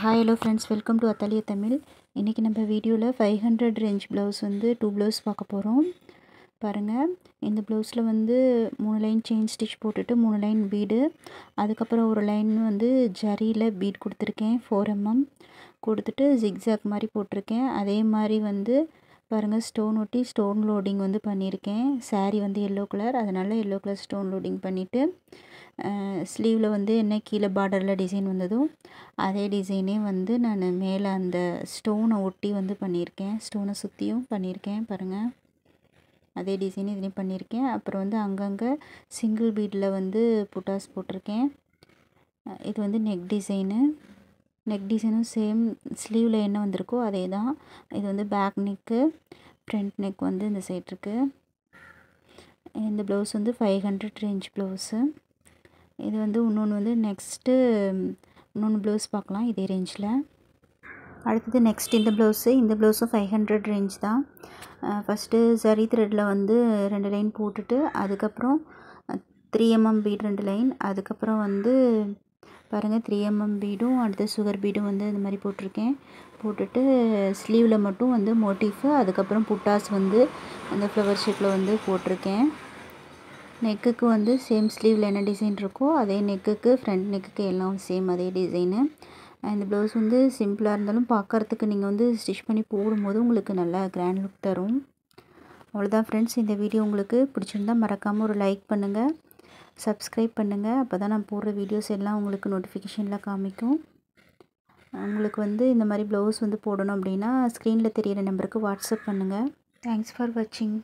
Hi hello friends, welcome to Atelier Tamil. இன்னைக்கு நம்ம வீடியோல 500 ரேஞ்ச் ப்ளவுஸ் வந்து 2 ப்ளவுஸ் பார்க்க போறோம். பாருங்க, இந்த ப்ளவுஸ்ல வந்து 3 லைன் செயின் ஸ்டிட்ச் போட்டுட்டு 3 லைன் பீடு, அதுக்கு அப்புறம் ஒரு லைன் வந்து ஜரியில பீட் கொடுத்திருக்கேன் 4 mm கொடுத்துட்டு zigzag மாதிரி போட்டுருக்கேன். அதே மாதிரி வந்து பாருங்க ஸ்டோன் ஒட்டி ஸ்டோன் லோடிங் வந்து பண்ணியிருக்கேன். saree வந்து yellow கலர், அதனால yellow கலர் ஸ்டோன் லோடிங் பண்ணிட்டு ஸ்லீவ்ல வந்து என்ன கீழே பார்டரில் டிசைன் வந்ததோ அதே டிசைனே வந்து நான் மேலே அந்த ஸ்டோனை ஒட்டி வந்து பண்ணியிருக்கேன். ஸ்டோனை சுற்றியும் பண்ணியிருக்கேன் பாருங்கள். அதே டிசைன் இதுலேயும் பண்ணியிருக்கேன். அப்புறம் வந்து அங்கங்கே சிங்கிள் பீடில் வந்து புட்டாஸ் போட்டிருக்கேன். இது வந்து நெக் டிசைனும் சேம் ஸ்லீவில் என்ன வந்திருக்கோ அதே தான். இது வந்து பேக் நெக்கு, ஃப்ரண்ட் நெக் வந்து இந்த சைட் இருக்குது. இந்த ப்ளவுஸ் வந்து 500 ரேஞ்ச் ப்ளவுஸு. இது வந்து இன்னொன்று வந்து நெக்ஸ்ட்டு இன்னொன்று ப்ளவுஸ் பார்க்கலாம் இதே ரேஞ்சில். அடுத்தது நெக்ஸ்ட் இந்த ப்ளவுஸும் 500 ரேஞ்ச் தான். ஃபஸ்ட்டு சரி த்ரெட்டில் வந்து 2 லைன் போட்டுட்டு அதுக்கப்புறம் 3 mm பீட் 2 லைன், அதுக்கப்புறம் வந்து பாருங்கள் 3 mm பீடும் அடுத்து சுகர் பீடும் வந்து இந்த மாதிரி போட்டுட்டு ஸ்லீவில் மட்டும் வந்து மோட்டிஃபு, அதுக்கப்புறம் புட்டாஸ் வந்து அந்த ஃப்ளவர் ஷேப்பில் வந்து போட்டிருக்கேன். நெக்குக்கு வந்து சேம் ஸ்லீவில் என்ன டிசைன் இருக்கோ அதே நெக்குக்கு ஃப்ரண்ட் நெக்குக்கு எல்லாம் சேம் அதே டிசைனு. இந்த ப்ளவுஸ் வந்து சிம்பிளாக இருந்தாலும் பார்க்குறதுக்கு நீங்கள் வந்து ஸ்டிச் பண்ணி போடும்போது உங்களுக்கு நல்லா கிராண்ட் லுக் தரும். அவ்வளோதான் ஃப்ரெண்ட்ஸ், இந்த வீடியோ உங்களுக்கு பிடிச்சிருந்தால் மறக்காமல் ஒரு லைக் பண்ணுங்கள், சப்ஸ்கிரைப் பண்ணுங்கள். அப்போ தான் நான் போடுற வீடியோஸ் எல்லாம் உங்களுக்கு நோட்டிஃபிகேஷனில் காமிக்கும். உங்களுக்கு வந்து இந்த மாதிரி ப்ளவுஸ் வந்து போடணும் அப்படின்னா ஸ்க்ரீனில் தெரியிற நம்பருக்கு வாட்ஸ்அப் பண்ணுங்கள். தேங்க்ஸ் ஃபார் வாட்சிங்.